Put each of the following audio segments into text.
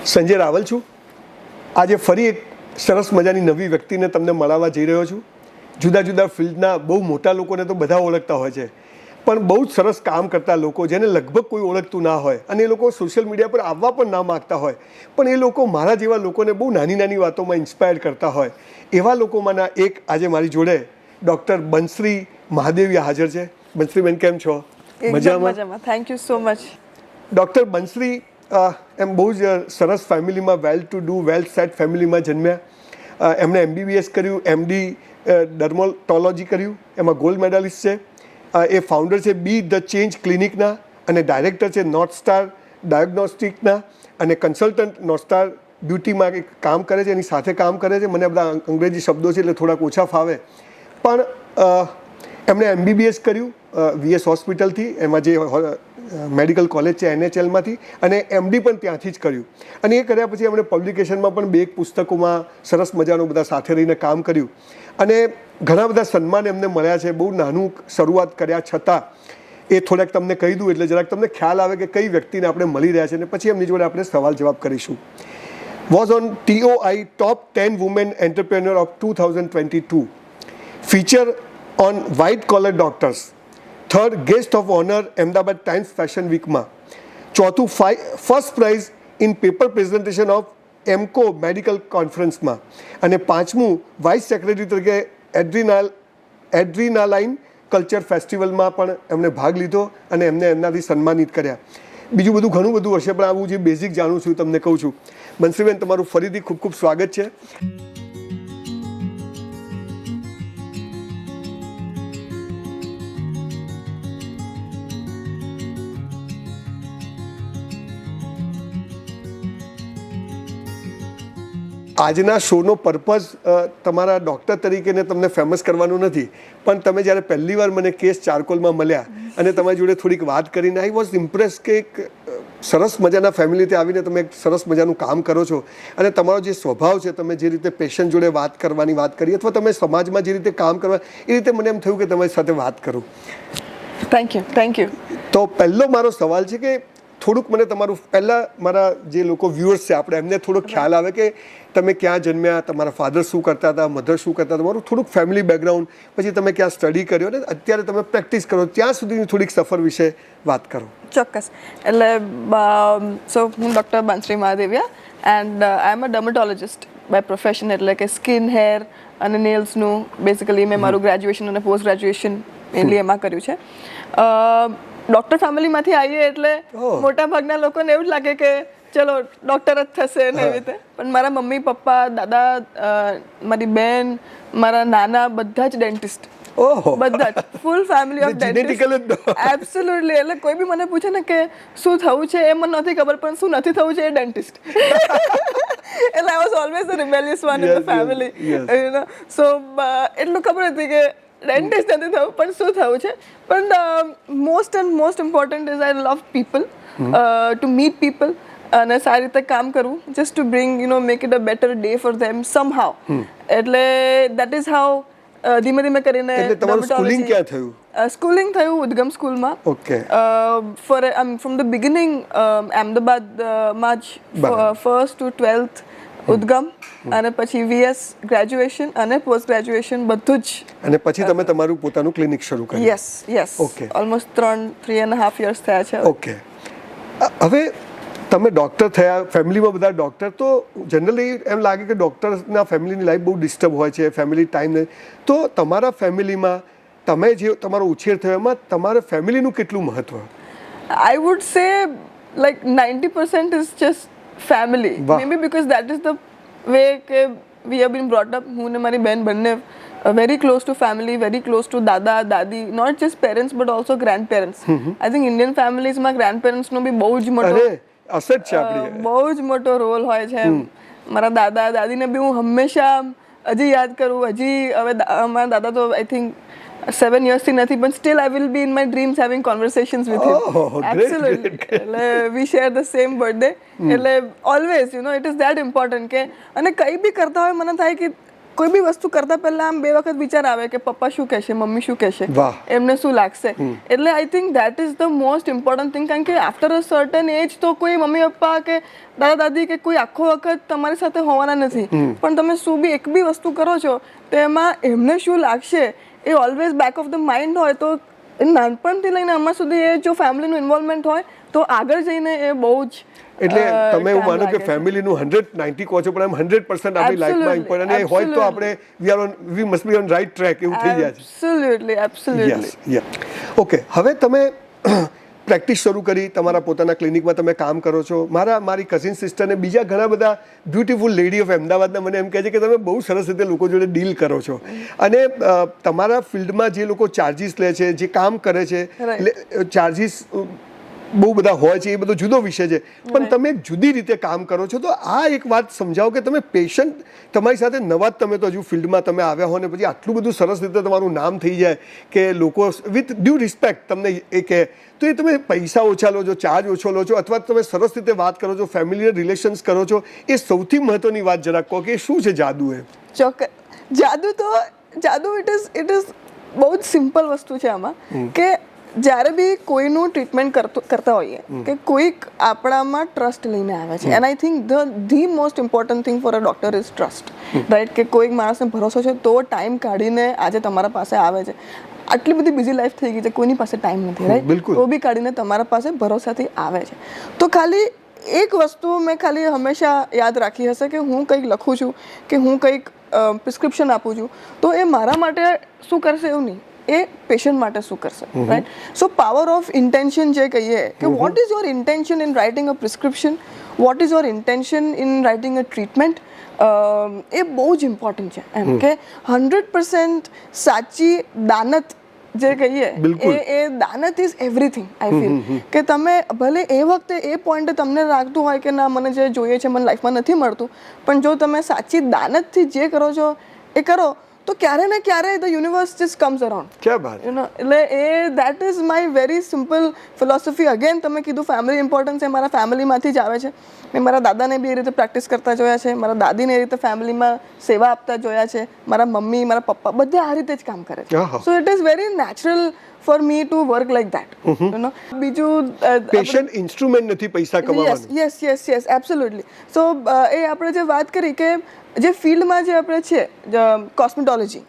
સંજય રાવલ છું. આજે ફરી એક સરસ મજાની નવી વ્યક્તિને તમને મળવા જઈ રહ્યો છું. જુદા જુદા ફિલ્ડના બહુ મોટા લોકોને તો બધા ઓળખતા હોય છે, પણ બહુ જ સરસ કામ કરતા લોકો જેને લગભગ કોઈ ઓળખતું ના હોય અને એ લોકો સોશિયલ મીડિયા પર આવવા પણ ના માગતા હોય, પણ એ લોકો મારા જેવા લોકોને બહુ નાની નાની વાતોમાં ઇન્સ્પાયર કરતા હોય, એવા લોકોમાંના એક આજે મારી જોડે ડૉક્ટર બંશ્રી મહાદેવિયા હાજર છે. બંશ્રીબેન કેમ છો? મજામાં. Thank you so much. Doctor Banshri એમ બહુ જ સરસ ફેમિલીમાં, well to do well set ફેમિલીમાં જન્મ્યા. એમણે MBBS કર્યું, MD ડર્મોટોલોજી કર્યું, એમાં ગોલ્ડ મેડાલિસ્ટ છે. એ ફાઉન્ડર છે બી ધ ચેન્જ ક્લિનિકના અને ડાયરેક્ટર છે નોર્થ સ્ટાર ડાયગ્નોસ્ટિકના અને કન્સલ્ટન્ટ નોર્થ સ્ટાર બ્યુટીમાં એક કામ કરે છે, એની સાથે કામ કરે છે. મને બધા અંગ્રેજી શબ્દો છે એટલે થોડાક ઓછા ફાવે, પણ એમણે MBBS કર્યું VS હોસ્પિટલથી, એમાં જે મેડિકલ કોલેજ છે NHLમાંથી, અને MD પણ ત્યાંથી જ કર્યું. અને એ કર્યા પછી એમણે પબ્લિકેશનમાં પણ 2 પુસ્તકોમાં સરસ મજાનું બધા સાથે રહીને કામ કર્યું અને ઘણા બધા સન્માન એમને મળ્યા છે. બહુ નાનું શરૂઆત કર્યા છતાં એ થોડાક તમને કહી દઉં એટલે જરાક તમને ખ્યાલ આવે કે કઈ વ્યક્તિને આપણે મળી રહ્યા છે, અને પછી એમની જોડે આપણે સવાલ જવાબ કરીશું. Was on TOI Top 10 Women Entrepreneur of 2022, feature on white collar doctors, 3rd guest of honour Ahmedabad Times fashion વીકમાં, 4થું first prize in paper presentation of એમકો મેડિકલ કોન્ફરન્સમાં, અને 5મું વાઇસ સેક્રેટરી તરીકે એડ્રીનાલાઇન કલ્ચર ફેસ્ટિવલમાં પણ એમણે ભાગ લીધો અને એમને એમનાથી સન્માનિત કર્યા. બીજું બધું ઘણું બધું હશે, પણ આવું જે બેઝિક જાણું છું તમને કહું છું. બંશ્રીબેન, તમારું ફરીથી ખૂબ ખૂબ સ્વાગત છે. આજના શોનો પર્પઝ તમારા ડૉક્ટર તરીકેને તમને ફેમસ કરવાનું નથી, પણ તમે જ્યારે પહેલી વાર મને કેસ ચારકોલમાં મળ્યા અને તમારી જોડે થોડીક વાત કરીને આઈ વોઝ ઇમ્પ્રેસ કે એક સરસ મજાના ફેમિલીથી આવીને તમે એક સરસ મજાનું કામ કરો છો, અને તમારો જે સ્વભાવ છે, તમે જે રીતે પેશન્ટ જોડે વાત કરવાની વાત કરી અથવા તમે સમાજમાં જે રીતે કામ કરવા, એ રીતે મને એમ થયું કે તમારી સાથે વાત કરું. Thank you. તો પહેલો મારો સવાલ છે કે થોડુંક મને તમારું, પહેલાં મારા જે લોકો વ્યુઅર્સ છે આપણે એમને થોડોક ખ્યાલ આવે કે તમે ક્યાં જન્મ્યા, તમારા ફાધર શું કરતા હતા, મધર શું કરતા હતા, તમારું થોડુંક ફેમિલી બેકગ્રાઉન્ડ, પછી તમે ક્યાં સ્ટડી કર્યો અને અત્યારે તમે પ્રેક્ટિસ કરો ત્યાં સુધીની થોડીક સફર વિશે વાત કરો. ચોક્કસ. એટલે હું doctor Banshri Mahadevia and I am a dermatologist by profession, એટલે કે સ્કિન, હેર અને નેલ્સનું બેઝિકલી મેં મારું ગ્રેજ્યુએશન અને પોસ્ટ ગ્રેજ્યુએશન મેનલી એમાં કર્યું છે. ડૉક્ટર ફેમિલીમાંથી આવીએ એટલે મોટા ભાગના લોકોને એવું જ લાગે કે ચલો ડૉક્ટર જ થશે ને એવી રીતે, પણ મારા મમ્મી પપ્પા, દાદા, મારી બેન, મારા નાના બધા જ ડેન્ટિસ્ટ. બધા જ full family of dentist. Absolutely. એટલે કોઈ બી મને પૂછે ને કે શું થવું છે, એ મને નથી ખબર, પણ શું નથી થવું છે એ ડેન્ટિસ્ટ. એટલે I was always the rebellious one in the family, you know. So એટલું ખબર હતી કે ડેન્ટિસ્ટ નથી થવું, પણ શું થવું છે. પણ most important is I love people, to meet people અને સારી રીતે કામ કરવું, just to bring make it a better day for them somehow. એટલે દેટ ઇઝ હાઉ ધીમે ધીમે કરીને. એટલે તમારું સ્કૂલિંગ ક્યાં થયું? સ્કૂલિંગ થયું ઉદ્ગમ સ્કૂલમાં. ઓકે. ફ્રોમ ધ બિગિનિંગ અમદાવાદમાં જ, 1st to 12th ઉદ્ગમ, અને પછી VS ગ્રેજ્યુએશન અને પોસ્ટ ગ્રેજ્યુએશન બધું જ. અને પછી તમે તમારું પોતાનું ક્લિનિક શરૂ કર્યું? યસ. ઓકે. ઓલમોસ્ટ 3.5 years થયા છે. ઓકે. હવે તમે ડૉક્ટર થયા, ફેમિલીમાં બધા ડૉક્ટર, તો જનરલી એમ લાગે કે ડૉક્ટરના ફેમિલીની લાઈફ બહુ ડિસ્ટર્બ હોય છે, ફેમિલી ટાઈમ નહીં. તો તમારા ફેમિલીમાં તમે જે તમારો ઉછેર થયો એમાં તમારા ફેમિલીનું કેટલું મહત્વ? I would say like 90% is just family. Maybe because that is the way કે we have been brought up. હું ને મારી બેન બંને very close to family, very close to dada, dadi, not just parents but also grandparents. I think Indian families માં grandparents નો બી બહુ જ મોટો અસર છે, આપણી બહુ જ મોટો રોલ હોય છે. મારા દાદા દાદીને બી હું હંમેશા હજી યાદ કરું. હજી હવે મારા દાદા તો આઈ થિંક 7 yearsથી નથી, પણ still I will be in my dreams having conversations with him. Absolutely. એટલે we share the same birthday. એટલે always it is that important કે, અને કંઈ બી કરતા હોય મને થાય કે કોઈ બી વસ્તુ કરતા પહેલા આમ 2 વખત વિચાર આવે કે પપ્પા શું કહેશે, મમ્મી શું કહેશે, વાહ. એમને શું લાગશે. એટલે I think that is the most important thing. કારણ કે આફ્ટર અ સર્ટન એજ તો કોઈ મમ્મી પપ્પા કે દાદા દાદી કે કોઈ આખો વખત તમારી સાથે હોવાના નથી, પણ તમે શું બી એક બી વસ્તુ કરો છો તો એમાં એમને શું લાગશે એ always back of the mind હોય. તો નાનપણથી લઈને હમણાં સુધી એ જો ફેમિલીનું ઇન્વોલ્વમેન્ટ હોય તો આગળ જઈને એ બહુ જ એટલે તમે એવું માનો કે ફેમિલીનું 190 કહો છો પણ એમ 100% આપણી લાઈફમાં ઇમ્પોર્ટન્ટ અને હોય તો આપણે we must be on right track એવું થઈ ગયા છે. એબ્સોલ્યુટલી. ઓકે, હવે તમે પ્રેક્ટિસ શરૂ કરી, તમારા પોતાના ક્લિનિકમાં તમે કામ કરો છો. મારી કઝિન સિસ્ટરને બીજા ઘણા બધા બ્યુટીફુલ લેડી ઓફ અમદાવાદના મને એમ કહે છે કે તમે બહુ સરસ રીતે લોકો જોડે ડીલ કરો છો અને તમારા ફિલ્ડમાં જે લોકો ચાર્જિસ લે છે, જે કામ કરે છે, ચાર્જિસ બહુ બધા હોય છે, એ બધો જુદો વિષય છે, પણ તમે એક જુદી રીતે કામ કરો છો. તો આ એક વાત સમજાવો કે તમે પેશન્ટ, તમારી સાથે નવા જ તમે તો હજુ ફિલ્ડમાં તમે આવ્યા હો ને પછી આટલું બધું સરસ રીતે તમારું નામ થઈ જાય કે લોકો વિથ ડ્યુ રિસ્પેક્ટ તમને એ કહે, તો એ તમે પૈસા ઓછા લો છો, ચાર્જ ઓછો લો છો, અથવા તમે સરસ રીતે વાત કરો છો, ફેમિલી રિલેશન્સ કરો છો, એ સૌથી મહત્વની વાત જરાક કહો કે શું છે જાદુ? એ ચોક્કસ જાદુ ઇટ ઇઝ બહુ જ સિમ્પલ વસ્તુ છે આમાં કે જ્યારે બી કોઈનું ટ્રીટમેન્ટ કરતા હોઈએ કે કોઈક આપણામાં ટ્રસ્ટ લઈને આવે છે. And I think the most important thing for a doctor is trust, right? કે કોઈક માણસને ભરોસો છે તો ટાઈમ કાઢીને આજે તમારા પાસે આવે છે. આટલી બધી બિઝી લાઈફ થઈ ગઈ છે, કોઈની પાસે ટાઈમ નથી, રાઈટ? તો બી કાઢીને તમારા પાસે ભરોસાથી આવે છે. તો ખાલી એક વસ્તુ મેં ખાલી હંમેશા યાદ રાખી હશે કે હું કંઈક લખું છું કે હું કંઈક પ્રિસ્ક્રિપ્શન આપું છું તો એ મારા માટે શું કરશે એવું નહીં, એ પેશન્ટ માટે શું કરશે, right? So power of intention જે કહીએ કે what is your intention in writing a prescription, what is your intention in writing a treatment, એ બહુ જ ઇમ્પોર્ટન્ટ છે. એમ કે 100% સાચી દાનત જે કહીએ એ દાનત ઇઝ એવરીથિંગ. આઈ ફીલ કે તમે ભલે એ વખતે એ પોઈન્ટે તમને લાગતું હોય કે ના મને જે જોઈએ છે મને લાઈફમાં નથી મળતું, પણ જો તમે સાચી દાનતથી જે કરો છો એ કરો તો ક્યારે ને ક્યારે the universe just comes around. ક્યાં વાત! એટલે that is my very simple philosophy. Again તમે કીધું ફેમિલી ઇમ્પોર્ટન્સ છે, મારા ફેમિલીમાંથી જ આવે છે. મેં મારા દાદાને બી એ રીતે પ્રેક્ટિસ કરતા જોયા છે, મારા દાદીને એ રીતે ફેમિલીમાં સેવા આપતા જોયા છે, મારા મમ્મી, મારા પપ્પા બધે આ રીતે જ કામ કરે છે. So it is very natural for me to work like that. બીજું પેશન્ટ ઇન્સ્ટ્રુમેન્ટ નથી પૈસા કમાવાનું. Yes absolutely. સો એ આપણે જે વાત કરી કે જે ફિલ્ડમાં જે આપણે છે કોસ્મેટોલોજી,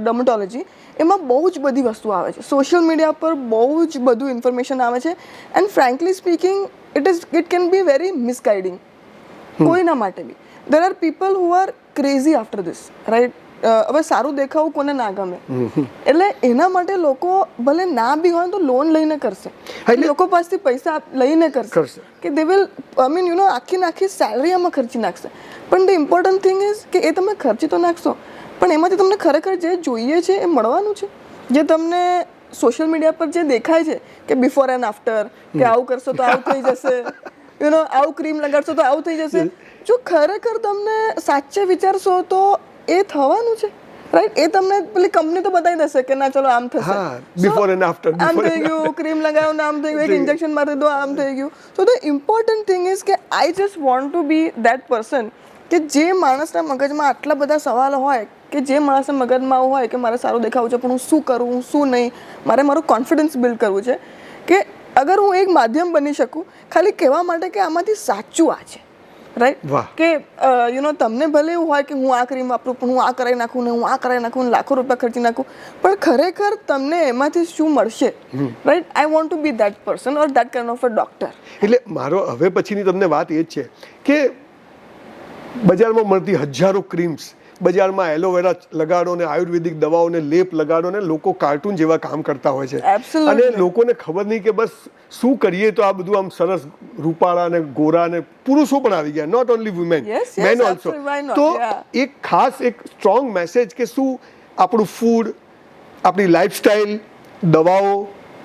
ડર્મેટોલોજી, એમાં બહુ જ બધી વસ્તુ આવે છે. સોશિયલ મીડિયા પર બહુ જ બધું ઇન્ફોર્મેશન આવે છે and frankly speaking it can be very misguiding કોઈના માટે બી. There are people who are crazy after this, right? હવે સારું દેખાવું કોને ના ગમે, એટલે એના માટે લોકો ભલે ના બી હોય તો લોન લઈને કરશે, લોકો પાસેથી પૈસા લઈને કરશે કે દે વિલ આખી સેલરી આમાં ખર્ચી નાખશે. પણ ધ ઇમ્પોર્ટન્ટ થિંગ ઇઝ કે એ તમે ખર્ચી તો નાખશો પણ એમાંથી તમને ખરેખર જે જોઈએ છે એ મળવાનું છે. જે તમને સોશિયલ મીડિયા પર જે દેખાય છે કે બિફોર એન્ડ આફ્ટર, કે આવું કરશો તો આવું થઈ જશે, આવું ક્રીમ લગાડશો તો આવું થઈ જશે, જો ખરેખર તમને સાચે વિચારશો તો એ થવાનું છે, રાઈટ? એ તમને પેલી કંપની તો બતાવી દેશે કે ના ચલો આમ થશે, બિફોર એન્ડ આફ્ટર, આમ થઈ ગયું, ક્રીમ લગાવો ને આમ થઈ ગયું, એક ઇન્જેક્શન મારી દો આમ થઈ ગયું. So the important thing is કે I just want to be that person કે જે માણસના મગજમાં આટલા બધા સવાલો હોય, કે જે માણસના મગજમાં આવું હોય કે મારે સારું દેખાવું છે પણ હું શું કરું, હું શું નહીં, મારે મારું કોન્ફિડન્સ બિલ્ડ કરવું છે, કે અગર હું એક માધ્યમ બની શકું ખાલી કહેવા માટે કે આમાંથી સાચું આ છે, રાઈટ? કે તમને ભલે એવું હોય કે હું આ ક્રીમ વાપરું પણ હું આ કરાવી નાખું ને હું આ કરાવી નાખું ને લાખો રૂપિયા ખર્ચી નાખું, પણ ખરેખર તમને એમાંથી શું મળશે, right? I want to be that person or that kind of a doctor. એટલે મારો હવે પછીની તમને વાત એ જ છે કે બજારમાં મળતી હજારો ક્રીમ્સ, બજારમાં એલોવેરા લગાડો ને આયુર્વેદિક દવાઓને લેપ લગાડો ને લોકો કાર્ટૂન જેવા કામ કરતા હોય છે, અને લોકોને ખબર નહીં કે બસ શું કરીએ તો આ બધું આમ સરસ રૂપાળા ને ગોરા ને પુરુષો પણ આવી ગયા, not only women, men also. તો એક ખાસ એક સ્ટ્રોંગ મેસેજ કે શું આપણું ફૂડ, આપણી લાઈફસ્ટાઈલ, દવાઓ,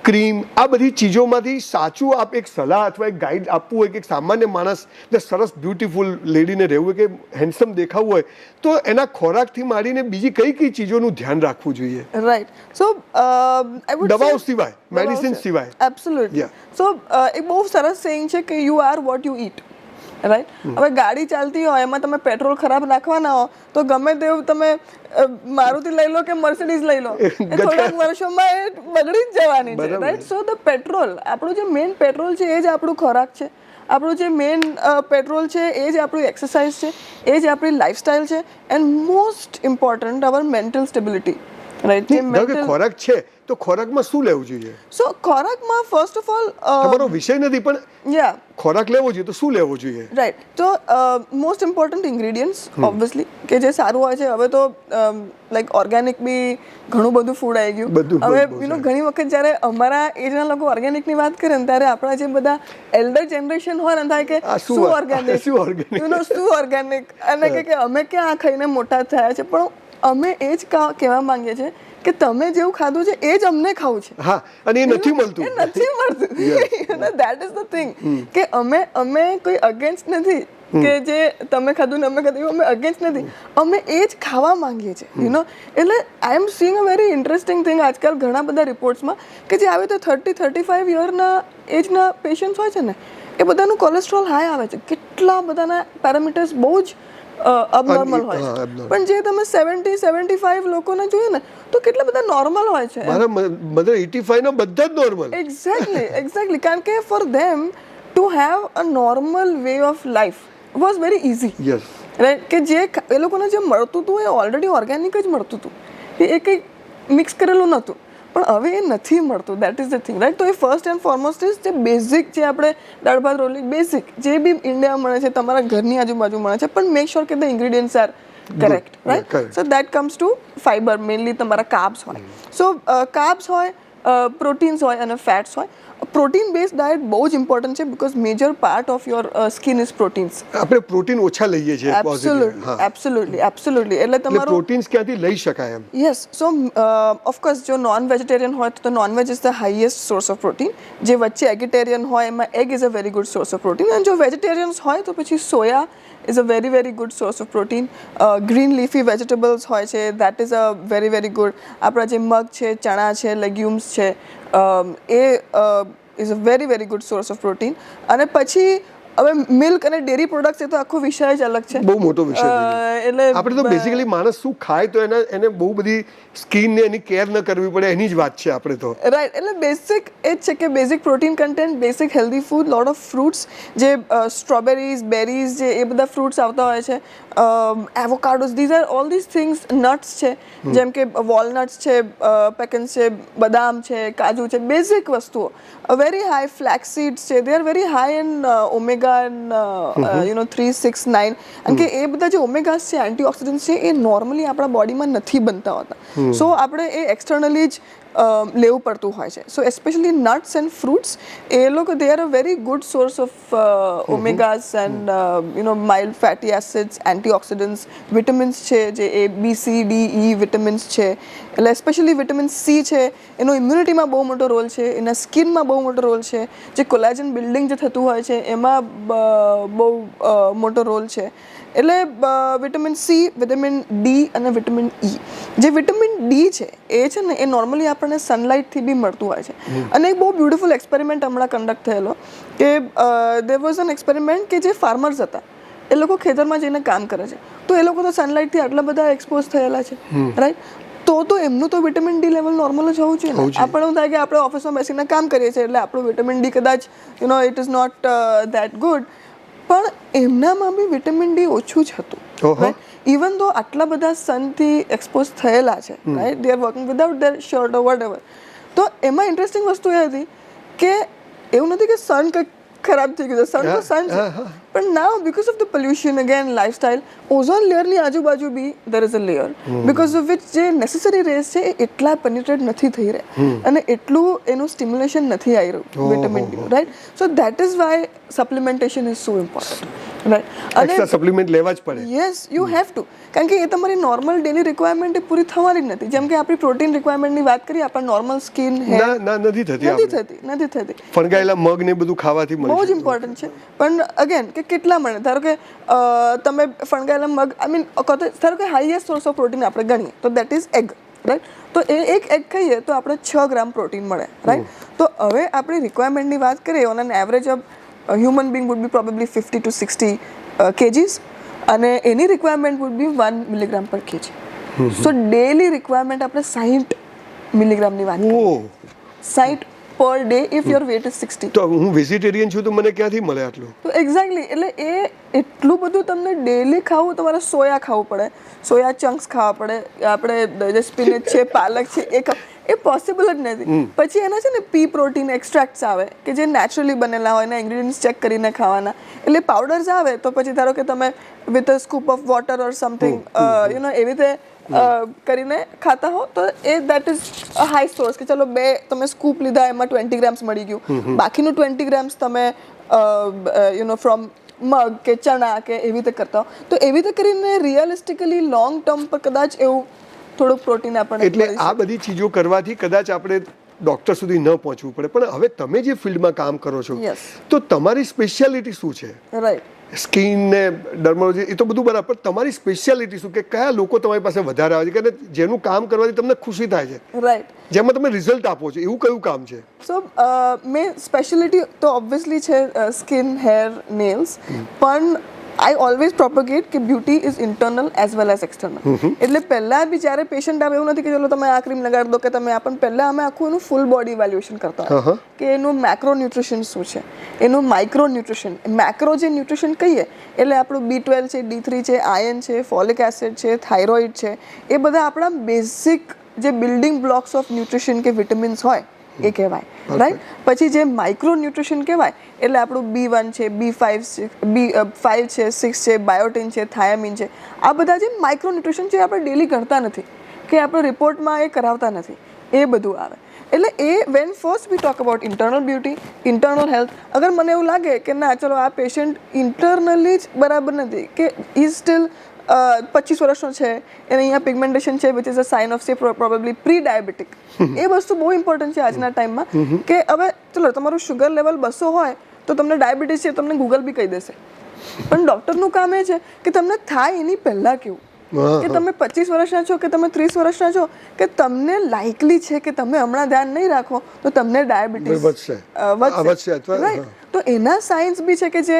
ક્રીમ, આ બધી ચીજોમાંથી સાચું આપ એક સલાહ અથવા એક ગાઈડ આપવું હોય કે એક સામાન્ય માણસ ને સરસ બ્યુટીફુલ લેડીને રહેવું હોય કે હેન્ડસમ દેખાવું હોય તો એના ખોરાકથી માંડીને બીજી કઈ કઈ ચીજોનું ધ્યાન રાખવું જોઈએ, રાઈટ? સો આઈ વુડ દવાઓ સિવાય, મેડિસિન સિવાય. એબ્સોલ્યુટલી. સો એક બહુ સરસ સેઇંગ છે કે you are what you it, right. હવે ગાડી ચાલતી હોય એમાં તમે પેટ્રોલ ખરાબ નાખવાના હો તો ગમે તેવું તમે મારુતિ લઈ લો કે મર્સિડીઝ લઈ લો, એ થોડાક વર્ષોમાં એ બગડી જ જવાની છે, રાઈટ. સો ધ પેટ્રોલ, આપણું જે મેઇન પેટ્રોલ છે એ જ આપણું ખોરાક છે, આપણું જે મેઇન પેટ્રોલ છે એ જ આપણું એક્સરસાઇઝ છે, એ જ આપણી લાઈફસ્ટાઈલ છે, and most important our mental stability, right. ખોરાક છે તો ખોરાકમાં શું લેવું જોઈએ? સો ખોરાકમાં ફર્સ્ટ ઓફ ઓલ તમારો વિષય નથી પણ ખોરાક લેવો જોઈએ તો શું લેવું જોઈએ? રાઈટ. તો મોસ્ટ ઇમ્પોર્ટન્ટ ઇન્ગ્રીડિયન્ટ્સ ઓબ્વિયસલી કે જે સારું હોય છે. હવે તો લાઈક ઓર્ગેનિક બી ઘણું બધું ફૂડ આવી ગયું. હવે ઘણી વખત જ્યારે અમારા એજના લોકો ઓર્ગેનિકની વાત કરે ને ત્યારે આપણા જે બધા એલ્ડર જનરેશન હોય ને થાય કે શું ઓર્ગેનિક, શું ઓર્ગેનિક, અને કે અમે ક્યાં આ ખાઈને મોટા થયા છે. પણ અમે એ જ કહેવા માંગીએ છીએ કે તમે જેવું ખાધું છે એ જ અમને ખાવું છે. હા, અને એ નથી મળતું, એ નથી મળતું. ધેટ ઇઝ ધ થિંગ કે અમે કોઈ અગેન્સ્ટ નથી કે જે તમે ખાધું ને અમે ખાધું, અમે અગેન્સ્ટ નથી, અમે એ જ ખાવા માંગીએ છીએ, એટલે I am seeing a very interesting thing આજકાલ ઘણા બધા રિપોર્ટ્સમાં કે જે આવે તો 30-35 યરના એજના પેશન્ટ્સ હોય છે ને એ બધાનું કોલેસ્ટ્રોલ હાઈ આવે છે. કેટલા બધાના પેરામીટર્સ બહુ જ અબનોર્મલ હોય છે. પણ જે તમે 70-75 લોકોને જોઈએ ને તો કેટલા બધા નોર્મલ હોય છે. મારા મધર 85 ના બધા જ નોર્મલ. એક્ઝેક્ટલી. કારણ કે for them to have a normal way of life was very easy, right. કે જે એ લોકોને જે મળતું હતું એ ઓલરેડી ઓર્ગેનિક જ મળતું હતું, એ કંઈ મિક્સ કરેલું નહોતું. પણ હવે એ નથી મળતું. That is the thing, right. તો એ ફર્સ્ટ એન્ડ ફોરમોસ્ટ ઇઝ જે બેઝિક, જે આપણે દાળ ભાત રોટલી બેઝિક જે બી ઇન્ડિયા મળે છે, તમારા ઘરની આજુબાજુ મળે છે, પણ મેક શ્યોર કે the ingredients are correct, right. So that comes to fibre. Mainly તમારા કાર્બ્સ હોય. સો કાર્બ્સ હોય, પ્રોટીન્સ હોય અને ફેટ્સ હોય. પ્રોટીન બેઝ ડાયટ બહુ જ ઇમ્પોર્ટન્ટ છે because major part of your skin is proteins. આપણે પ્રોટીન ઓછા લઈએ છીએ. એબ્સોલ્યુટલી. એટલે તમારું પ્રોટીન્સ ક્યાંથી લઈ શકાય એમ? યસ. સો ઓફકોર્સ જો નોન વેજીટેરિયન હોય તો non veg is the highest source of protein. જે વચ્ચે એગિટેરિયન હોય એમાં egg is a very good source of protein. અને જો વેજીટેરિયન્સ હોય તો પછી soya is a very good source of protein. Green leafy vegetables હોય છે, that is a very good. આપણા જે મગ છે, ચણા છે, લેગ્યુમ્સ છે, એ is a very good source of protein. અને પછી હવે મિલ્ક અને ડેરી પ્રોડક્ટ્સ એ તો આખો વિષય જ અલગ છે, બહુ મોટો વિષય. એટલે આપણે તો બેઝિકલી માણસ શું ખાય તો એને બહુ બધી સ્કિનને એની કેર ન કરવી પડે એની જ વાત છે આપણે તો, રાઈટ. એટલે બેઝિક એ જ છે કે basic protein content, basic healthy food, lot of fruits, જે સ્ટ્રોબેરીઝ, બેરીઝ, જે એ બધા ફ્રૂટ્સ આવતા હોય છે, avocados, these are all these things. Nuts છે, જેમ કે વોલનટ્સ છે, પેકન્સ છે, બદામ છે, કાજુ છે, બેઝિક વસ્તુઓ. વેરી હાઈ ફ્લેક્સ સીડ્સ છે, they are very high in omega 3, 6, 9. અને કે એ બધા જે ઓમેગાસ છે, એન્ટીઓક્સિડન્ટ્સ છે, એ નોર્મલી આપણા બોડીમાં નથી બનતા હોતા. સો આપણે એ એક્સટર્નલી જ લેવું પડતું હોય છે. So especially nuts and fruits, એ લોકો they are a very good source of omegas and mild fatty acids, antioxidants, vitamins છે, જે એ B, C, D, E vitamins છે. એટલે એસ્પેશિયલી વિટામિન સી છે, એનો ઇમ્યુનિટીમાં બહુ મોટો રોલ છે, એના સ્કિનમાં બહુ મોટો રોલ છે, જે કોલેજન બિલ્ડિંગ જે થતું હોય છે એમાં બહુ મોટો રોલ છે. એટલે વિટામિન સી, વિટામિન ડી અને વિટામિન ઈ. જે વિટામિન ડી છે એ છે ને એ નોર્મલી આપણને સનલાઇટથી બી મળતું હોય છે. અને એક બહુ બ્યુટિફુલ એક્સપેરિમેન્ટ હમણાં કન્ડક્ટ થયેલો કે દેર વોઝ એન એક્સપેરિમેન્ટ કે જે ફાર્મર્સ હતા, એ લોકો ખેતરમાં જઈને કામ કરે છે, તો એ લોકો તો સનલાઇટથી આટલા બધા એક્સપોઝ થયેલા છે, રાઈટ. તો એમનું તો વિટામિન ડી લેવલ નોર્મલ જ હોવું જોઈએ. આપણે એવું થાય કે આપણે ઓફિસમાં બેસીને કામ કરીએ છીએ એટલે આપણું વિટામિન ડી કદાચ it is not that good, પણ એમનામાં બી વિટામિન ડી ઓછું જ હતું. ઇવન તો આટલા બધા સનથી એક્સપોઝ થયેલા છે, right, they are working without there shirt or vote ever. તો એમાં ઇન્ટરેસ્ટિંગ વસ્તુ એ હતી કે એવું નથી કે સન કંઈક ખરાબ થઈ ગયું, સન તો સન છે, પણ now because of the pollution, again lifestyle, ozone લેયરની આજુબાજુ બી there is a layer because of which જે નેસેસરી રેસ છે એ એટલા પેનિટ્રેટ નથી થઈ રહ્યા અને એટલું એનું સ્ટિમ્યુલેશન નથી આવી રહ્યું vitamin D, right. So that is why supplementation is so important, right. અને એક્સ્ટ્રા સપ્લિમેન્ટ લેવા જ પડે. Yes, you have to. કારણ કે એ તમારી નોર્મલ ડેલી રિક્વાયરમેન્ટ પૂરી થવાની જ નથી. જેમ કે આપણી પ્રોટીન રિક્વાયરમેન્ટની વાત કરીએ, આપણા નોર્મલ સ્કિન, હેર નથી થતી. ફણગાયેલા મગ ને બધું ખાવાથી મળે, બહુ જ ઇમ્પોર્ટન્ટ છે. પણ અગેન કે કેટલા મળે, ધારો કે તમે ફણગાયેલા મગ, આઈ મીન ધારો કે હાઈએસ્ટ સોર્સ ઓફ પ્રોટીન આપણે ગણીએ તો દેટ ઇઝ એગ, રાઈટ. તો એ એક એગ ખાઈએ તો આપણે 6 ગ્રામ પ્રોટીન મળે, રાઈટ. તો હવે આપણી રિક્વાયરમેન્ટની વાત કરીએ on an average of human being would be probably 50 to 60 kgs અને એની requirement would be 1 milligram per kg. So daily requirement આપણે 60 મિલીગ્રામની વાત કરીએ. ઓ 60 per day if your weight is 60. તો હું વેજીટેરિયન છું તો મને ક્યાંથી મળે આટલું? તો એક્ઝેક્ટલી એટલે એ એટલું બધું તમને ડેલી ખાવું, તમારે સોયા ખાવું પડે, સોયા ચંક્સ ખાવા પડે, આપણે જે સ્પિનચ છે, પાલક છે, એ પોસિબલ જ નથી. પછી એના છે ને પી પ્રોટીન એક્સ્ટ્રેક્ટ્સ આવે કે જે નેચરલી બનેલા હોય, એના ઇન્ગ્રેડિયન્ટ્સ ચેક કરીને ખાવાના. એટલે પાવડર્સ આવે તો પછી ધારો કે તમે with a scoop of water or something એવી રીતે કરીને ખાતા હો તો એ that is a high source કે ચલો 2 તમે સ્કૂપ લીધા એમાં 20 ગ્રામ્સ મળી ગયું, બાકીનું 20 ગ્રામ્સ તમે ફ્રોમ મગ કે ચણા કે એવી રીતે કરતા હો. તો એવી રીતે કરીને રિયલિસ્ટિકલી લોંગ ટર્મ પર કદાચ એવું થોડુંક પ્રોટીન આપણને એટલે આ બધી ચીજો કરવાથી કદાચ આપણે ડોક્ટર સુધી ન પહોંચવું પડે. પણ હવે તમે જે ફિલ્ડમાં કામ કરો છો Yes. તો તમારી સ્પેશિયાલિટી શું છે? રાઈટ. સ્કિન ને ડર્મોલોજી એ તો બધું બરાબર, પણ તમારી સ્પેશિયાલિટી શું, કે કયા લોકો તમારી પાસે વધારે આવે છે, કે જેનું કામ કરવાથી તમને ખુશી થાય છે, રાઈટ. જેમાં તમે રિઝલ્ટ આપો છો, એવું કયું કામ છે? સો મેં સ્પેશિયાલિટી તો ઓબ્વિયસલી છે સ્કિન, હેર, નેલ્સ, પણ આઈ ઓલવેઝ પ્રોપગેટ કે beauty is internal as well as external. એટલે પહેલાં બી જ્યારે પેશન્ટ આવે એવું નથી કે ચલો તમે આ ક્રીમ લગાડી દો કે તમે આ, પણ પહેલાં અમે આખું એનું ફૂલ બોડી ઇવેલ્યુએશન કરતા હોય કે એનું મેક્રો ન્યુટ્રિશન શું છે, એનું માઇક્રો ન્યુટ્રિશન. મેક્રો જે ન્યુટ્રિશન કહીએ એટલે આપણું B12 છે, D3 છે, આયર્ન છે, ફોલિક એસિડ છે, થાઇરોઇડ છે, એ બધા આપણા બેઝિક જે બિલ્ડિંગ બ્લોક્સ ઓફ ન્યુટ્રિશન કે વિટામિન્સ હોય એ કહેવાય. રાઈટ. પછી જે માઇક્રો ન્યુટ્રિશન કહેવાય એટલે આપણું B1 છે, B5 છે, 6 છે, બાયોટિન છે, થાયામિન છે, આ બધા જે માઇક્રો ન્યુટ્રિશન છે આપણે ડેલી ગણતા નથી કે આપણે રિપોર્ટમાં એ કરાવતા નથી, એ બધું આવે. એટલે એ when first we talk about internal beauty, internal health, અગર મને એવું લાગે કે ના ચલો આ પેશન્ટ ઇન્ટરનલી જ બરાબર નથી, કે ઇઝ સ્ટીલ 25 વર્ષનો છે, એને અહીંયા પિગમેન્ટેશન છે which is a sign of say probably pre diabetic. એ વસ્તુ બહુ ઇમ્પોર્ટન્ટ છે આજના ટાઈમમાં કે હવે ચલો તમારું શુગર લેવલ 200 હોય તો તમને ડાયાબિટીસ છે તમને ગૂગલ બી કહી દેશે, પણ ડૉક્ટરનું કામ એ છે કે તમને થાય એની પહેલાં કેવું, કે તમે 25 વર્ષના છો કે તમે 30 વર્ષના છો, કે તમને લાઇકલી છે કે તમે હમણાં ધ્યાન નહીં રાખો તો તમને ડાયાબિટીસ વધશે. રાઈટ. તો એના સાયન્સ બી છે કે જે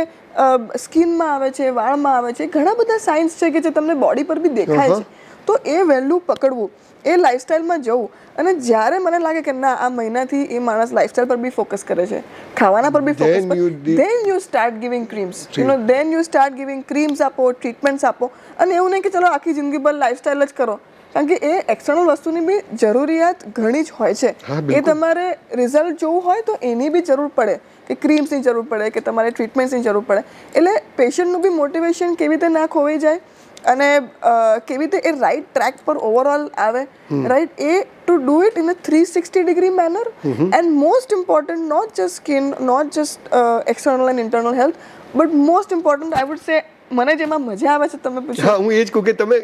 સ્કિનમાં આવે છે, વાળમાં આવે છે, ઘણા બધા સાયન્સ છે કે જે તમને બોડી પર બી દેખાય છે. તો એ વહેલું પકડવું, એ લાઈફસ્ટાઈલમાં જવું. અને જ્યારે મને લાગે કે ના આ મહિનાથી એ માણસ લાઈફસ્ટાઈલ પર બી ફોકસ કરે છે, ખાવાના પર બી ફોકસ કરે, then you start giving creams, then you start giving creams આપો, ટ્રીટમેન્ટ્સ આપો. અને એવું નહીં કે ચલો આખી જિંદગી પર લાઈફસ્ટાઈલ જ કરો, કારણ કે એ એક્સટર્નલ વસ્તુની બી જરૂરિયાત ઘણી જ હોય છે. એ તમારે રિઝલ્ટ જોવું હોય તો એની બી જરૂર પડે, કે ક્રીમ્સની જરૂર પડે, કે તમારે ટ્રીટમેન્ટ્સની જરૂર પડે. એટલે પેશન્ટનું બી મોટિવેશન કેવી રીતે ના ખોવાઈ જાય અને કેવી રીતે એ રાઈટ ટ્રેક પર ઓવરઓલ આવે, રાઈટ, એ to do it in a 360-degree manner. And most important not just skin, not just external and internal health, but most important I would say, મને જેમાં મજા આવે છે તમે પૂછો, હું એ જ કહું કે તમે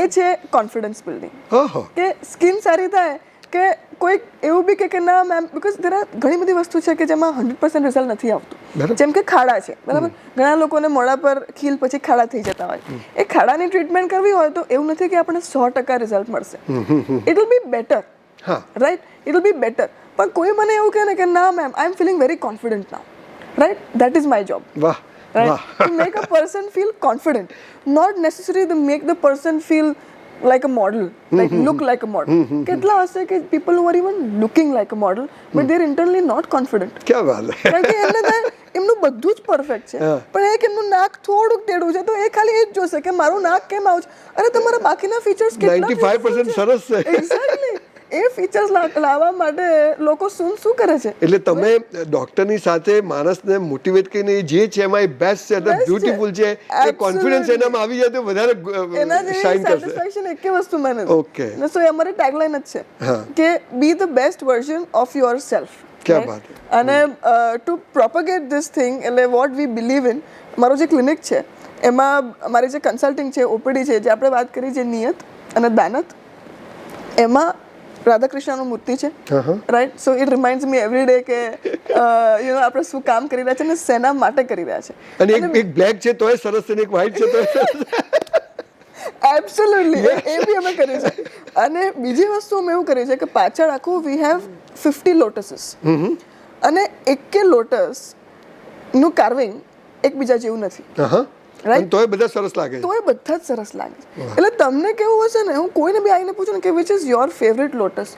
એ છે કોન્ફિડન્સ બિલ્ડિંગ. કે સ્કિન સારી થાય કે કોઈક એવું બી કે ના મેમ, બિકોઝ તેના ઘણી બધી વસ્તુ છે કે જેમાં 100% રિઝલ્ટ નથી આવતું. જેમ કે ખાડા છે, બરાબર, ઘણા લોકોને મોઢા પર ખીલ પછી ખાડા થઈ જતા હોય. એ ખાડાની ટ્રીટમેન્ટ કરવી હોય તો એવું નથી કે આપણને 100% રિઝલ્ટ મળશે. It will be better, right, it will be better. પણ કોઈ મને એવું કહે ને કે ના ma'am I am feeling very confident now, right, that is my job. વાહ. Right? To make a person feel confident, not necessarily to make the person feel like a model, like look like a model. કેટલા હશે કે people who are even looking like a model but they're internally not confident. ક્યાં વાત છે. કારણ કે એમને થાય એમનું બધું જ પરફેક્ટ છે, પણ એક એમનું નાક થોડુંક ટેઢું છે તો એ ખાલી એ જ જોશે કે મારું નાક કેમ આવું છે. અરે તમારા બાકીના ફીચર્સ કેટલા 95% સરસ છે. એક્ઝેક્ટલી. એ ફીચર્સ લાવવા માટે લોકો શું કરે છે. એટલે તમે ડોક્ટરની સાથે માણસને મોટિવેટ કરીને જે છે એમાં એ બેસ્ટ છે, બ્યુટીફુલ છે, એ કોન્ફિડન્સ એનામાં આવી જાય તો વધારે શાઇન કરશે. સેટિસ્ફેક્શન એક વસ્તુમાં નથી. ઓકે. સો એ અમારી ટેગલાઇન જ છે કે બી the best version of your self. ક્યાં વાત. અને ટુ પ્રોપગેટ ધીસ થિંગ, એટલે વોટ વી બિલીવ ઇન, મારો જે ક્લિનિક છે એમાં અમારી જે કન્સલ્ટિંગ છે, OPD છે, જે આપણે વાત કરી, જે નિયત અને દાનત, એમાં રાધાકૃષ્ણનું મૂર્તિ છે, right. So it રિમાઇન્ડ્સ me every day કે આપણે શું કામ કરી રહ્યા છે અને શેના માટે કરી રહ્યા છે. અને એક બ્લેક છે તોય સરસ છે ને એક વ્હાઈટ છે તોય. એબ્સોલ્યુટલી, એ બી અમે કર્યું છે. અને બીજી વસ્તુ અમે એવું કર્યું છે કે પાછળ આખું વી હેવ 50 લોટસીસ, અને એકે લોટસ નું કાર્વિંગ એકબીજા જેવું નથી. હા, Right? અને તોય બધા સરસ લાગે છે. તો એ બધા જ સરસ લાગે છે. એટલે તમને કેવું હશે ને, હું કોઈને બી આવીને પૂછું ને કે which is your favourite lotus,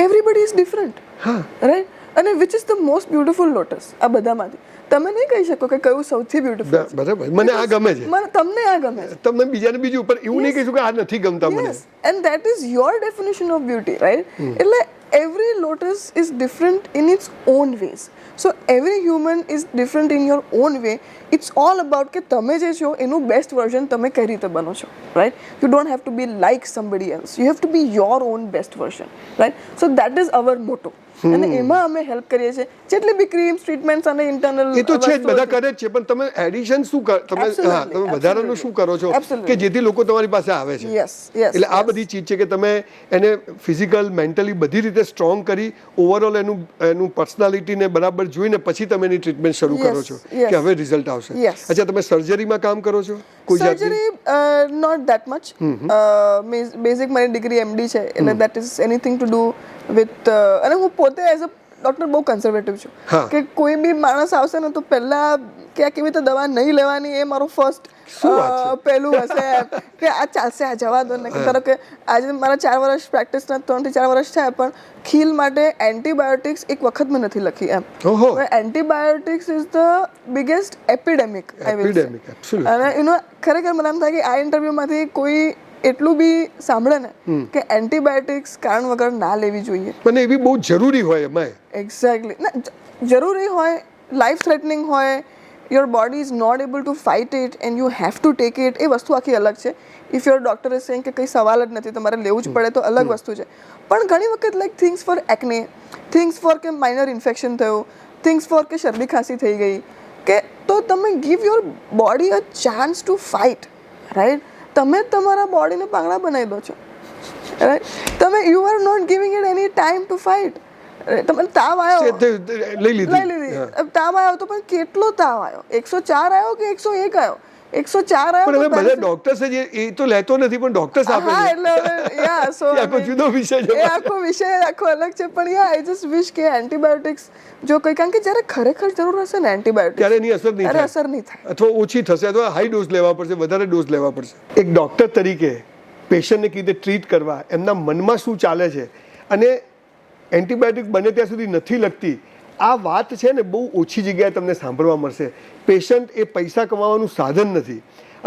everybody is different, right? અને which is the most beautiful lotus, આ બધામાંથી તમે નહીં કહી શકો કે કયું સૌથી બ્યુટિફુલ. બરાબર, મને આ ગમે છે, તમને આ ગમે છે, તમે બીજાને બીજું ઉપર એવું નહીં કહીશું કે આ નથી ગમતા મને. yes, and that is your definition of beauty, right? એટલે every lotus is different in its own ways. So every human is different in your own way. It's all about કે તમે જે છો એનું બેસ્ટ વર્ઝન તમે કઈ રીતે બનો છો, right? You don't have to be like somebody else. You have to be your own best version, right? So that is our motto. અને એમાં અમે હેલ્પ કરીએ છીએ. જેટલી બી ક્રીમ્સ, ટ્રીટમેન્ટ્સ અને ઇન્ટરનલ એ તો છે જ, બધા કરે જ છે, પણ તમે એડિશન શું કરો, તમે તમે વધારાનું શું કરો છો કે જેથી લોકો તમારી પાસે આવે છે? Yes yes. એટલે આ બધી ચીજ છે કે તમે એને ફિઝિકલ, મેન્ટલી બધી રીતે સ્ટ્રોંગ કરી ઓવરઓલ એનું પર્સનાલિટીને બરાબર જોઈને પછી તમે એની ટ્રીટમેન્ટ શરૂ કરો છો કે હવે રિઝલ્ટ આવશે. અચ્છા, તમે સર્જરીમાં કામ કરો છો? કોઈ surgery not that much. Basic મારી ડિગ્રી MD છે, એટલે that is anything to do with, અને હું પોતે એઝ અ ડોક્ટર બહુ કન્ઝર્વેટિવ છું કે કોઈ બી માણસ આવશે ને તો પહેલા કે આ કેવી રીતે દવા નહીં લેવાની એ મારું ફર્સ્ટ પહેલું હશે કે આ ચાલશે, આ જવા દો ને. ધારો કે આજે મારા 4 વર્ષ પ્રેક્ટિસના 3 થી 4 વર્ષ થયા, પણ ખીલ માટે એન્ટીબાયોટિક્સ એક વખત મેં નથી લખી એમ. Antibiotics is the biggest epidemic, I will say. અને ખરેખર મને એમ થાય કે આ ઇન્ટરવ્યુમાંથી કોઈ એટલું બી સાંભળે ને કે એન્ટીબાયોટિક્સ કારણ વગર ના લેવી જોઈએ. મને એવી બહુ જરૂરી હોય એમાં. એક્ઝેક્ટલી, ના જરૂરી હોય, લાઈફ થ્રેટનિંગ હોય, your body is not able to fight it and you have to take it, એ વસ્તુ આખી અલગ છે. If your doctor is saying કે કંઈ સવાલ જ નથી, તમારે લેવું જ પડે, તો અલગ વસ્તુ છે. પણ ઘણી વખત લાઈક થિંગ્સ ફોર એકને, થિંગ્સ ફોર કે માઇનર ઇન્ફેક્શન થયું, થિંગ્સ ફોર કે શરદી ખાંસી થઈ ગઈ, કે તો તમે give your body a chance to fight, right? તમે તમારા બોડીને પાંગડા બનાવી દો છો, રાઈટ? તમે you are not giving it any time to fight. તમને તાવ આવ્યો, લઈ લીધી, તાવ આવ્યો તો પણ કેટલો તાવ આવ્યો? 104 આવ્યો કે 101 આવ્યો? 104 આવ્યો. પણ બધા ડોક્ટર્સ જ એ તો લેતો નથી, પણ ડોક્ટર્સ આપે છે. હા, એટલે યા, સો આખો જુદો વિષય છે, એ આખો વિષય આખો અલગ છે. પણ યા, આઈ જસ્ટ વિશ કે એન્ટીબાયોટિક્સ જો કંઈ, કારણ કે જ્યારે ખરેખર જરૂર હશે ને એન્ટીબાયોટિક્સ, ત્યારે એની અસર નહીં થાય, અથવા ઓછી થશે, અથવા હાઈ ડોઝ લેવા પડશે, વધારે ડોઝ લેવા પડશે. એક ડોક્ટર તરીકે પેશન્ટને કેવી રીતે ટ્રીટ કરવા, એમના મનમાં શું ચાલે છે, અને એન્ટીબાયોટિક બને ત્યાં સુધી નથી લગતી, આ વાત છે ને બહુ ઓછી જગ્યાએ તમને સાંભળવા મળશે. પેશન્ટ એ પૈસા કમાવાનું સાધન નથી.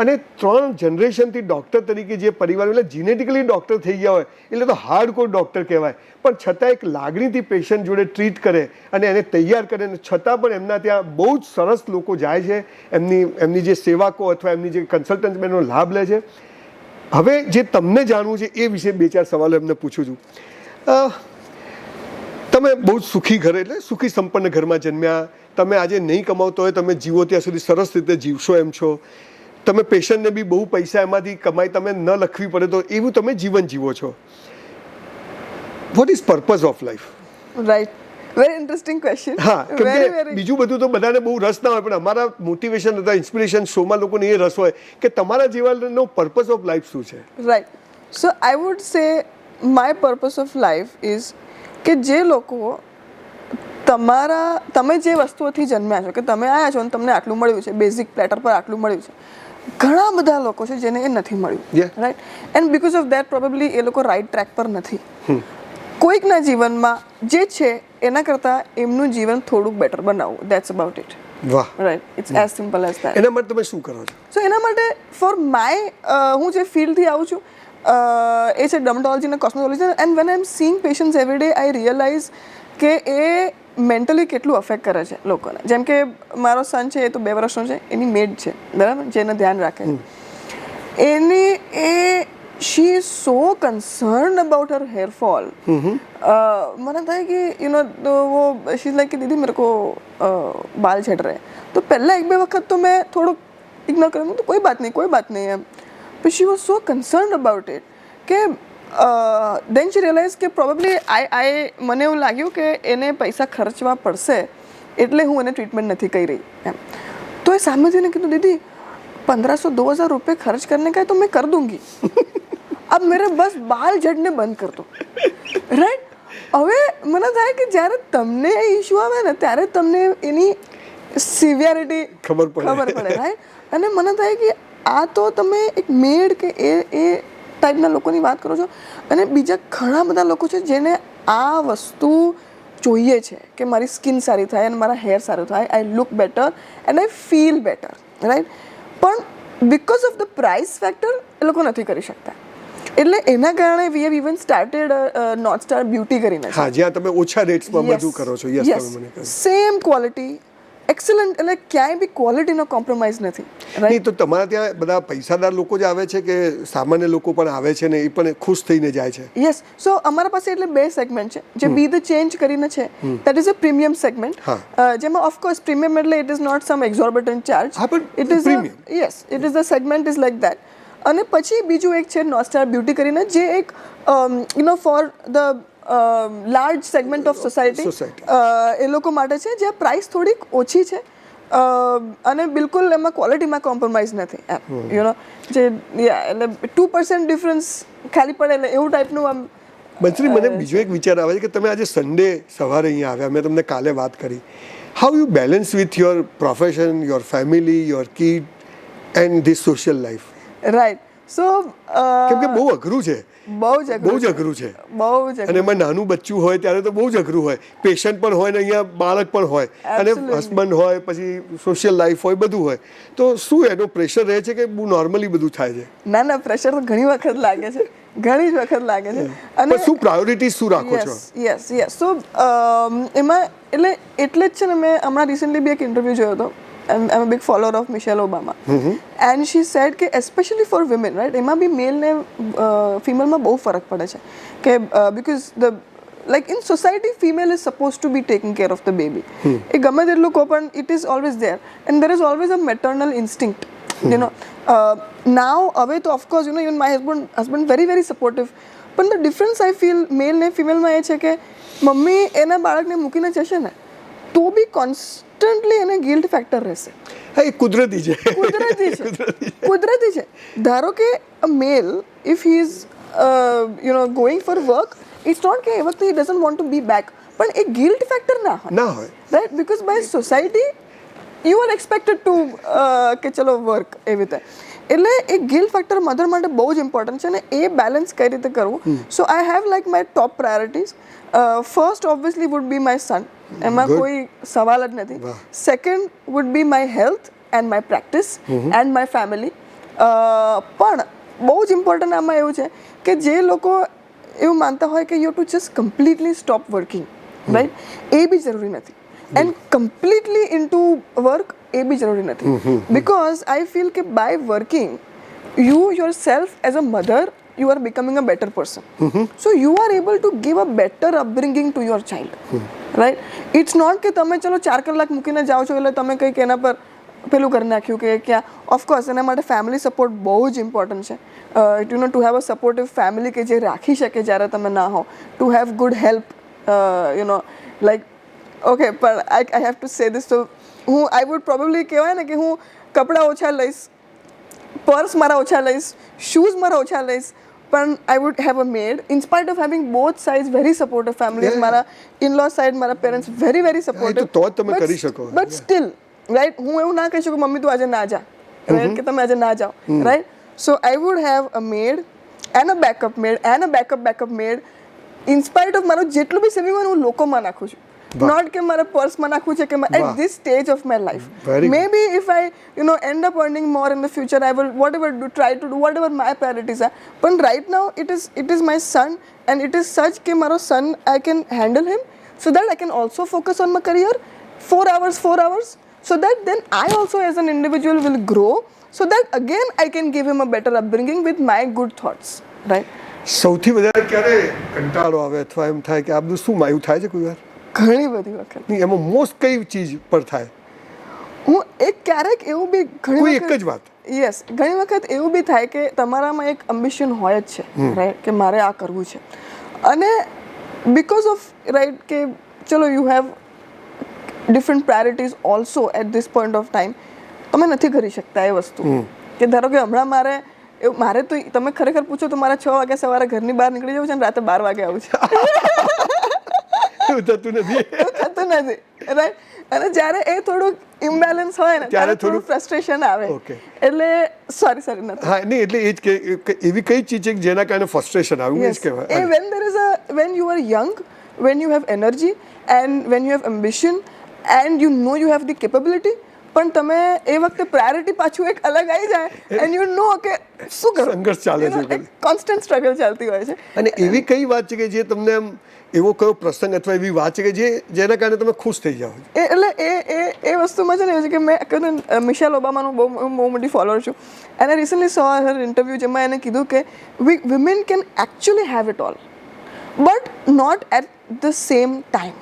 અને 3 જનરેશનથી ડૉક્ટર તરીકે જે પરિવાર, એટલે જીનેટિકલી ડૉક્ટર થઈ ગયા હોય એટલે તો હાર્ડકોર ડૉક્ટર કહેવાય, પણ છતાં એક લાગણીથી પેશન્ટ જોડે ટ્રીટ કરે અને એને તૈયાર કરે, અને છતાં પણ એમના ત્યાં બહુ જ સરસ લોકો જાય છે, એમની જે સેવાકો અથવા એમની જે કન્સલ્ટન્ટ એનો લાભ લે છે. હવે જે તમને જાણવું છે એ વિશે 2-4 સવાલો એમને પૂછું છું. તમે બહુ જ સુખી ઘરે, એટલે સુખી સંપન્ન ઘરમાં જન્મ્યા, તમે આજે નહીં કમાવતો હોય, તમે જીવો ત્યાં સુધી સરસ રીતે જીવશો એમ છો. તમે પેશન્ટને બી બહુ પૈસા એમાંથી કમાઈ તમે ન લખવી પડે તો એવું તમે જીવન જીવો છો. What is purpose of life? Right, very interesting question. હા, કેમ કે બીજું બધું તો બધાને બહુ રસ ના હોય, પણ અમારા મોટિવેશન અથવા ઇન્સ્પિરેશન શોમાં લોકોને એ રસ હોય કે તમારા જીવનનો પર્પઝ ઓફ લાઈફ શું છે? રાઈટ, સો આઈ વુડ સે my purpose of life is કે જે લોકો તમે જે વસ્તુઓથી જન્મ્યા છો, કે તમે આવ્યા છો અને તમને આટલું મળ્યું છે, બેઝિક પ્લેટર પર આટલું મળ્યું છે, ઘણા બધા લોકો છે જેને એ નથી મળ્યું, right? And because of that probably એ લોકો રાઈટ ટ્રેક પર નથી. કોઈકના જીવનમાં જે છે એના કરતાં એમનું જીવન થોડુંક બેટર બનાવવું, દેટ્સ અબાઉટ ઇટ. વાહ, right, it's as simple as that. એના માટે તમે શું કરો છો? સો એના માટે ફોર માય, હું જે ફિલ્ડથી આવું છું એ છે ડર્મેટોલોજી અને cosmetology. And when I am seeing patients every day, I realise કે એ મેન્ટલી કેટલું અફેક્ટ કરે છે લોકોને. જેમ કે મારો સન છે, એ તો 2 વર્ષનો છે, એની મેડ છે, બરાબર, જેને ધ્યાન રાખે, she is so concern about her hair fall. મને થાય કે યુ નો વો શી ઇઝ લાઈક કે દીદી મેરે કો બાલ ઝડ રહે. તો પહેલાં 1-2 વખત તો મેં થોડુંક ઇગ્નોર કર્યું, તો કોઈ બાત નહીં એમ. But she was so concerned about it કે then she realized કે probably મને એવું લાગ્યું કે એને પૈસા ખર્ચવા પડશે એટલે હું એને ટ્રીટમેન્ટ નથી કરી રહી એમ. તો એ સામેથી એને કીધું, દીદી 1500-2000 रुपये खर्च करने का है तो मैं कर दूंगी, अब मेरे बस बाल झड़ने બંધ કર દો, રાઈટ? હવે મને થાય કે જ્યારે તમને ઇશ્યુ આવે ને ત્યારે તમને એની સિવિયરિટી ખબર પડે રાઈટ. અને મને થાય કે આ તો તમે એક મેડ કે એ ટાઈપના લોકોની વાત કરો છો, અને બીજા ઘણા બધા લોકો છે જેને આ વસ્તુ જોઈએ છે કે મારી સ્કિન સારી થાય અને મારા હેર સારું થાય, I look better and I feel better, right. પણ because of the price factor એ લોકો નથી કરી શકતા. એટલે એના કારણે we have even started North Star Beauty કરીને. હા, જ્યાં તમે ઓછા રેટ્સમાં બધું કરો છો. યસ, તમે મને કહ્યું સેમ ક્વોલિટી, એક્સલન્ટ, એટલે ક્યાંય બી ક્વોલિટીનો કોમ્પ્રોમાઇઝ નથી. નહીં તો તમારા ત્યાં બધા પૈસાદાર લોકો જ આવે છે કે સામાન્ય લોકો પણ આવે છે ને એ પણ ખુશ થઈને જાય છે? યસ. સો અમારા પાસે એટલે બે સેગમેન્ટ છે. જે બી ધ ચેન્જ કરીને છે, that is a premium segment, જેમાં ઓફકોર્સ પ્રીમિયમ એટલે it is not some exorbitant charge. It is premium. Yes, it is the segment is like that. અને પછી બીજું એક છે નોર્થ સ્ટાર બ્યુટી કરીને, જે એક for the large segment of society, એ લોકો માટે છે, જ્યાં પ્રાઇસ થોડીક ઓછી છે અને બિલકુલ એમાં ક્વોલિટીમાં કોમ્પ્રોમાઇઝ નથી. જે એટલે 2% ડિફરન્સ ખાલી પડે એટલે એવું ટાઈપનું આમ. બંસરી, મને બીજો એક વિચાર આવે છે કે તમે આજે સન્ડે સવારે અહીંયા આવ્યા, મેં તમને કાલે વાત કરી, how you balance with your profession, your family, your kid and this social life? Right. So કેમ કે બહુ અઘરું છે, બહુ જ અઘરું છે. અને એમાં નાનું બચ્ચું હોય ત્યારે તો બહુ જ અઘરું હોય, પેશન્ટ પણ હોય ને અહીંયા બાળક પણ હોય, અને હસબન્ડ હોય, પછી સોશિયલ લાઈફ હોય, બધું હોય. તો શું એનો પ્રેશર રહે છે કે બહુ નોર્મલી બધું થાય છે? ના, પ્રેશર તો ઘણી વખત લાગે છે, ઘણી જ વખત લાગે છે. અને શું પ્રાયોરિટી શું રાખો છો? યસ. સો એમાં એટલે જ છે ને, મેં હમણાં રિસેન્ટલી બી એક ઇન્ટરવ્યૂ જોયો હતો. I'm a big follower of Michelle Obama. And she said કે especially for women, right, એમાં બી મેલ ને ફિમેલમાં બહુ ફરક પડે છે કે because the like in society female is supposed to be taking care of the baby. એ ગમે તેટલું કહો પણ it is always there and there is always a maternal instinct, now હવે તો of course even my husband very very supportive, પણ the difference I feel મેલ ને ફિમેલમાં એ છે કે મમ્મી એના બાળકને મૂકીને જશે ને તો બી કોન્સ્ટન્ટલી એને ગિલ્ટ ફેક્ટર રહેશે. હા, એ કુદરતી છે. ધારો કે a male if he is going for work, it's not કે એ વખતે he doesn't want to be back, પણ એ ગિલ્ટ ફેક્ટર ના હોય, right, because by society you are expected to કે ચલો વર્ક, એવી રીતે. એટલે એ ગિલ્ટ ફેક્ટર મધર માટે બહુ જ ઇમ્પોર્ટન્ટ છે, અને એ બેલેન્સ કઈ રીતે કરવું. So I have like my top priorities. First obviously would be my son, એમાં કોઈ સવાલ જ નથી. Second would be my health and my practice and my family. પણ બહુ જ ઇમ્પોર્ટન્ટ આમાં એવું છે કે જે લોકો એવું માનતા હોય કે you to just completely stop working, right, એ બી જરૂરી નથી. એન્ડ કમ્પ્લીટલી ઇન્ટુ વર્ક એ બી જરૂરી નથી. બિકોઝ આઈ ફીલ કે by working you yourself as a mother you are becoming a better person. So you are able to give a better upbringing to your child, right? It's not કે તમે ચલો 4 કલાક મૂકીને જાઓ છો એટલે તમે કંઈક એના પર પેલું કરી નાખ્યું કે ક્યાં. ઓફકોર્સ એના માટે ફેમિલી સપોર્ટ બહુ જ ઇમ્પોર્ટન્ટ છે. To have a supportive family કે જે રાખી શકે જ્યારે તમે ના હો, to have good help, like okay. પણ I have to say this, તો આઈ વુડ પ્રોબેબલી કહેવાય ને કે હું કપડાં ઓછા લઈશ, પર્સ મારા ઓછા લઈશ, શૂઝ મારા ઓછા લઈશ, પણ I would have a made in spite of having both sides very supportive families. મારા ઇન-લો સાઇડ મારા પેરેન્ટ્સ વેરી વેરી સપોર્ટિવ, તો જ તમે કરી શકો. બટ સ્ટીલ, રાઈટ, હું એવું ના કહી શકું મમ્મી તું આજે ના જા, રાઈટ, કે તમે આજે ના જાઓ, right. So I would have a made and a backup made in spite of મારું જેટલું બી સેવિંગ હોય હું લોકોમાં નાખું છું. Not કે મારે પર્સમાં નાખવું છે કે at this stage of my life. Maybe if I end up earning more in the future, I will try to do whatever my priorities are. But right now it is my son, and it is such કે મારો son, I can handle him so that I can also focus on my career 4 hours, so that then I also as an individual will grow, so that again I can give him a better upbringing with my good thoughts, right? સૌથી વધારે ક્યારે કંટાળો આવે અથવા એમ થાય કે આ બધું શું માયું થાય છે કોઈ વાર? ઘણી બધી વખત. એમાં મોસ્ટ કઈ ચીજ પર થાય? હું ક્યારેક એવું બી કોઈ એક જ વાત. યસ, ઘણી વખત એવું બી થાય કે તમારામાં એક એમ્બિશન હોય જ છે, રાઈટ, કે મારે આ કરવું છે, અને બિકોઝ ઓફ રાઈટ કે ચલો you have different priorities also at this point of time, તમે નથી કરી શકતા એ વસ્તુ. કે ધારો કે હમણાં મારે તો તમે ખરેખર પૂછો તો મારે 6 વાગે સવારે ઘરની બહાર નીકળી જવું છે અને રાતે 12 વાગે આવું છે. થતું નથી, રાઈટ અને જ્યારે એ થોડુંક ઇમ્બેલેન્સ હોય ને ત્યારે થોડું ફ્રસ્ટ્રેશન આવે Okay. એટલે સોરી નથી હા નહીં એટલે એ જ કે એવી કઈ ચીજ છે કે જેના કારણે ફ્રસ્ટ્રેશન આવ્યું એ જ કહેવાય. when you are young, when you have energy and when you have ambition and you know you have the capability, પણ તમે એ વખતે પ્રાયોરિટી પાછું એક અલગ આવી જાય and you know કે શું કરો સંઘર્ષ ચાલે છે. કોન્સ્ટન્ટ સ્ટ્રગલ ચાલતી હોય છે. અને એવી કઈ વાત છે કે જે તમને આમ એવો કયો પ્રસંગ અથવા એવી વાત છે કે જેના કારણે તમે ખુશ થઈ જાઓ? એટલે એ વસ્તુમાં છે ને એવું છે કે મેં કહ્યું મિશેલ ઓબામાનું બહુ મોટી ફોલોઅર છું અને રિસન્ટલી સો હર ઇન્ટરવ્યૂ જેમાં એને કીધું કે women can actually have it all but not at the same time.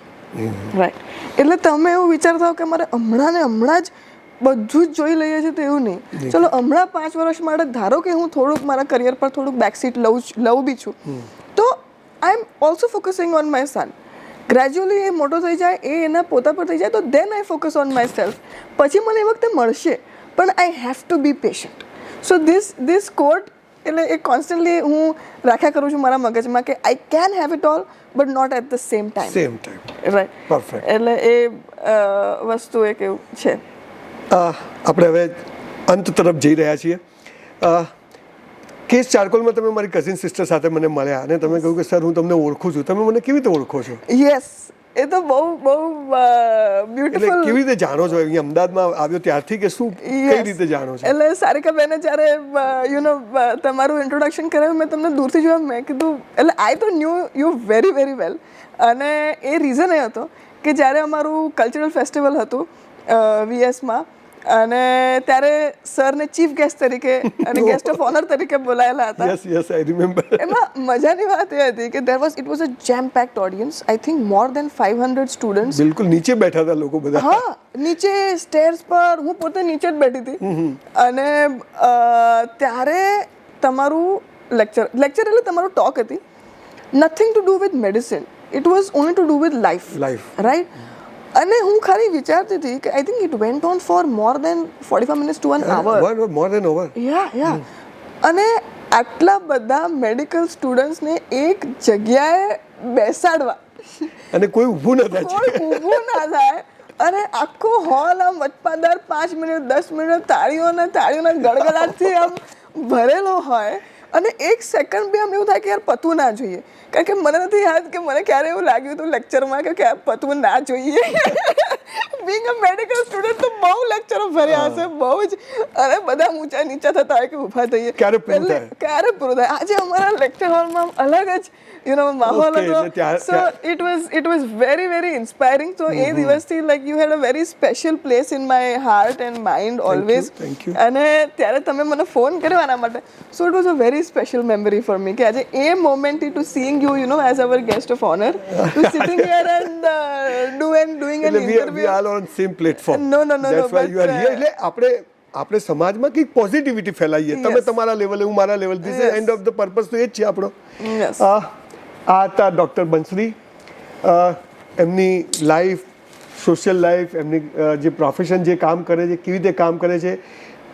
Right એટલે તમે એવું વિચારતા હો કે મારે હમણાં જ બધું જ જોઈ લઈએ છીએ તો એવું નહીં. ચલો હમણાં 5 વર્ષ માટે ધારો કે હું થોડુંક મારા કરિયર પર થોડુંક બેકસીટ લઉં બી છું તો I am also focusing on my son. Gradually એ મોટો થઈ જાય એ એના પોતા પર થઈ જાય તો then I focus on myself. પછી મને એ વખતે મળશે પણ I have to be patient. So this quote એટલે એ કોન્સ્ટન્ટલી હું રાખ્યા કરું છું મારા મગજમાં કે I can have it all but not at the same time. Right. Perfect. એટલે એ વસ્તુ એક એવું છે. આપણે હવે અંત તરફ જઈ રહ્યા છીએ. કેસ ચારકોલમાં તમે મારી કઝિન સિસ્ટર સાથે મને મળ્યા અને તમે કહ્યું કે સર હું તમને ઓળખું છું. તમે મને કેવી રીતે ઓળખો છો? યસ એ તો બહુ બ્યુટીફુલ. એટલે કેવી રીતે જાણો છો? અહીંયા અમદાવાદમાં આવ્યો ત્યારથી કે શું કઈ રીતે જાણો છો? એટલે સારિકા બેને જ્યારે યુ નો તમારું ઇન્ટ્રોડક્શન કરાવ્યું મેં તમને દૂરથી જોયા મેં કીધું એટલે આઈ તો new you very very well. અને એ રીઝન એ હતો કે જ્યારે અમારું કલ્ચરલ ફેસ્ટિવલ હતું VSમાં અને ત્યારે સરને ચીફ ગેસ્ટ તરીકે અને ગેસ્ટ ઓફ ઓનર તરીકે બોલાયેલા હતા. Yes I remember. એમાં મજાની વાત એ હતી કે it was a jam packed audience. I think more than 500 students. બિલકુલ નીચે બેઠા હતા લોકો બધા. હા નીચે સ્ટેર્સ પર હું પોતે નીચે જ બેઠી હતી અને ત્યારે તમારું લેક્ચર એટલે તમારું ટોક હતી. Nothing to do with medicine. It was only to do with life. Right. અને હું ખાલી વિચારતી હતી કે I think it went on for more than 45 minutes to 1 hour. More than over. Yeah અને આટલા બધા મેડિકલ સ્ટુડન્ટ્સને એક જગ્યાએ બેસાડવા અને કોઈ ઊભું ન થાય. કોઈ ઊભું ના થાય અને આખો હોલ આમ વચપાદાર 5 મિનિટ 10 મિનિટ તાળીઓના ગડગડાટથી આમ ભરેલો હોય અને એક સેકન્ડ બી આમ એવું થાય કે યાર પતવું ના જોઈએ. કારણ કે મને નથી યાદ કે મને ક્યારે એવું લાગ્યું હતું લેક્ચરમાં કે પતવું ના જોઈએ. બિંગ અ મેડિકલ સ્ટુડન્ટ તો બહુ લેક્ચરો ભર્યા હશે બહુ જ અને બધા ઊંચા નીચા થતા હોય કે ઊભા થઈએ ક્યારે પૂરું થાય. આજે અમારા લેક્ચર હોલમાં અલગ જ માહોલ હતો. So it was very very inspiring. તો એ દિવસથી like you had a very special place in my heart and mind always. અને ત્યારે તમે મને ફોન કર્યો આના માટે. So it was a very special memory for me કે આજે એ moment to seeing you know as our guest of honor to sitting here and doing an interview. We are on same platform. No that's why you are here. એટલે આપણે સમાજમાં કંઈક positivity ફેલાવીએ. તમે તમારા લેવલે હું મારા level. This is end of the purpose તો એ જ છે આપણો. આ હતા ડૉક્ટર બંસરી. એમની લાઈફ સોશિયલ લાઈફ એમની જે પ્રોફેશન જે કામ કરે છે કેવી રીતે કામ કરે છે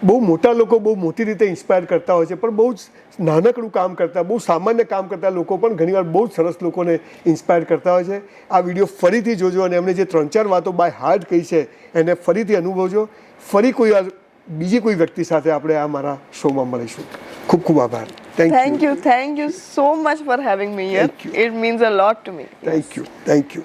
બહુ મોટા લોકો બહુ મોટી રીતે ઇન્સ્પાયર કરતા હોય છે પણ બહુ જ નાનકડું કામ કરતા બહુ સામાન્ય કામ કરતા લોકો પણ ઘણીવાર બહુ જ સરસ લોકોને ઇન્સ્પાયર કરતા હોય છે. આ વિડીયો ફરીથી જોજો અને એમણે જે 3-4 વાતો બાય હાર્ટ કહી છે એને ફરીથી અનુભવજો. ફરી કોઈ બીજી કોઈ વ્યક્તિ સાથે આપણે આ મારા શોમાં મળીશું. ખૂબ ખૂબ આભાર. Thank you so much for having me here. It means a lot to me. Thank you.